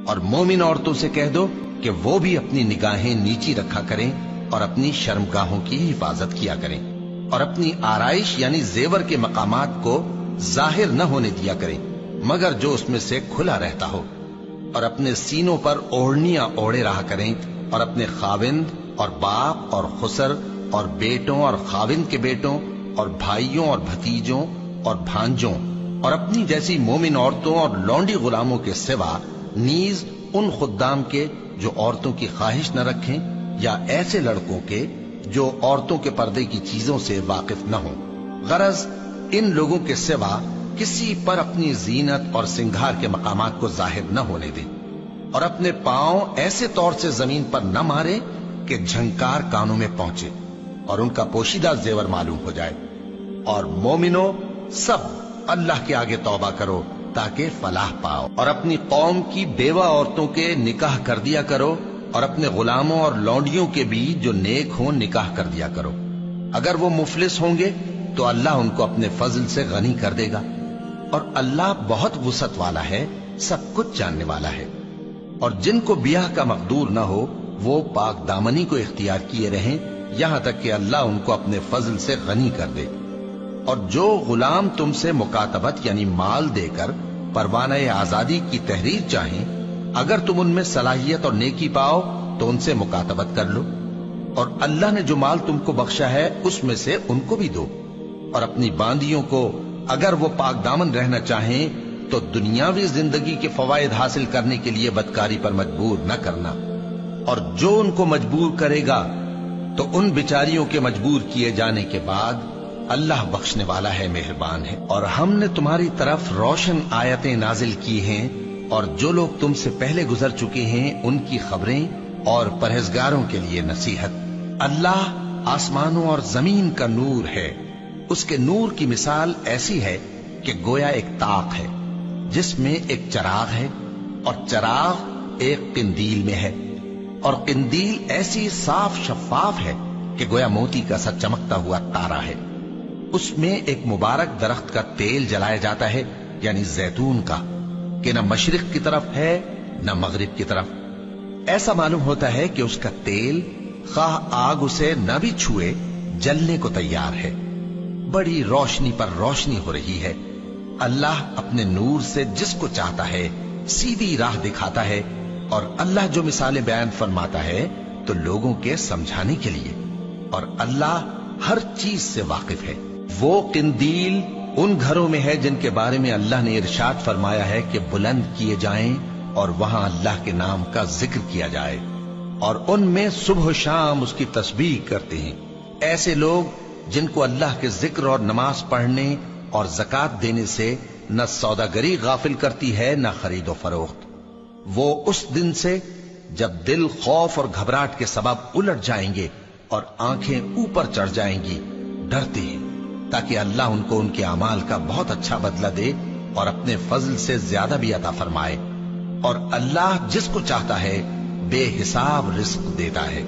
اور مومن عورتوں سے کہہ دو کہ وہ بھی اپنی نگاہیں نیچی رکھا کریں اور اپنی شرمگاہوں کی حفاظت کیا کریں، اور اپنی آرائش یعنی زیور کے مقامات کو ظاہر نہ ہونے دیا کریں مگر جو اس میں سے کھلا رہتا ہو، اور اپنے سینوں پر اوڑھنیاں اوڑھے رہا کریں، اور اپنے خاوند اور باپ اور خسر اور بیٹوں اور خاوند کے بیٹوں اور بھائیوں اور بھتیجوں اور بھانجوں اور اپنی جیسی مومن عورتوں اور لونڈی غلاموں کے سوا نیز ان خدام کے جو عورتوں کی خواہش نہ رکھیں، یا ایسے لڑکوں کے جو عورتوں کے پردے کی چیزوں سے واقف نہ ہوں۔ غرض ان لوگوں کے سوا کسی پر اپنی زینت اور سنگھار کے مقامات کو ظاہر نہ ہونے دیں، اور اپنے پاؤں ایسے طور سے زمین پر نہ مارے کہ جھنکار کانوں میں پہنچے اور ان کا پوشیدہ زیور معلوم ہو جائے۔ اور مومنو سب اللہ کے آگے توبہ کرو تاکہ فلاح پاؤ، اور اپنی قوم کی بیوہ عورتوں کے نکاح کر دیا کرو، اور اپنے غلاموں اور لونڈیوں کے بھی جو نیک ہوں نکاح کر دیا کرو۔ اگر وہ مفلس ہوں گے تو اللہ ان کو اپنے فضل سے غنی کر دے گا، اور اللہ بہت وسعت والا ہے، سب کچھ جاننے والا ہے۔ اور جن کو بیاہ کا مقدور نہ ہو وہ پاک دامنی کو اختیار کیے رہیں یہاں تک کہ اللہ ان کو اپنے فضل سے غنی کر دے۔ اور جو غلام تم سے مکاتبت یعنی مال دے کر پروانہ آزادی کی تحریر چاہیں، اگر تم ان میں صلاحیت اور نیکی پاؤ تو ان سے مکاتبت کر لو، اور اللہ نے جو مال تم کو بخشا ہے اس میں سے ان کو بھی دو۔ اور اپنی باندیوں کو اگر وہ پاک دامن رہنا چاہیں تو دنیاوی زندگی کے فوائد حاصل کرنے کے لیے بدکاری پر مجبور نہ کرنا، اور جو ان کو مجبور کرے گا تو ان بیچاریوں کے مجبور کیے جانے کے بعد اللہ بخشنے والا ہے، مہربان ہے۔ اور ہم نے تمہاری طرف روشن آیتیں نازل کی ہیں، اور جو لوگ تم سے پہلے گزر چکے ہیں ان کی خبریں اور پرہیزگاروں کے لیے نصیحت۔ اللہ آسمانوں اور زمین کا نور ہے، اس کے نور کی مثال ایسی ہے کہ گویا ایک طاق ہے جس میں ایک چراغ ہے، اور چراغ ایک قندیل میں ہے، اور قندیل ایسی صاف شفاف ہے کہ گویا موتی کا سا چمکتا ہوا تارا ہے۔ اس میں ایک مبارک درخت کا تیل جلایا جاتا ہے یعنی زیتون کا، کہ نہ مشرق کی طرف ہے نہ مغرب کی طرف۔ ایسا معلوم ہوتا ہے کہ اس کا تیل خواہ آگ اسے نہ بھی چھوئے جلنے کو تیار ہے، بڑی روشنی پر روشنی ہو رہی ہے۔ اللہ اپنے نور سے جس کو چاہتا ہے سیدھی راہ دکھاتا ہے، اور اللہ جو مثالیں بیان فرماتا ہے تو لوگوں کے سمجھانے کے لیے، اور اللہ ہر چیز سے واقف ہے۔ وہ قندیل ان گھروں میں ہے جن کے بارے میں اللہ نے ارشاد فرمایا ہے کہ بلند کیے جائیں اور وہاں اللہ کے نام کا ذکر کیا جائے، اور ان میں صبح و شام اس کی تسبیح کرتے ہیں۔ ایسے لوگ جن کو اللہ کے ذکر اور نماز پڑھنے اور زکوٰۃ دینے سے نہ سوداگری غافل کرتی ہے نہ خرید و فروخت، وہ اس دن سے جب دل خوف اور گھبراہٹ کے سبب الٹ جائیں گے اور آنکھیں اوپر چڑھ جائیں گی ڈرتے ہیں، تاکہ اللہ ان کو ان کے اعمال کا بہت اچھا بدلہ دے اور اپنے فضل سے زیادہ بھی عطا فرمائے۔ اور اللہ جس کو چاہتا ہے بے حساب رزق دیتا ہے۔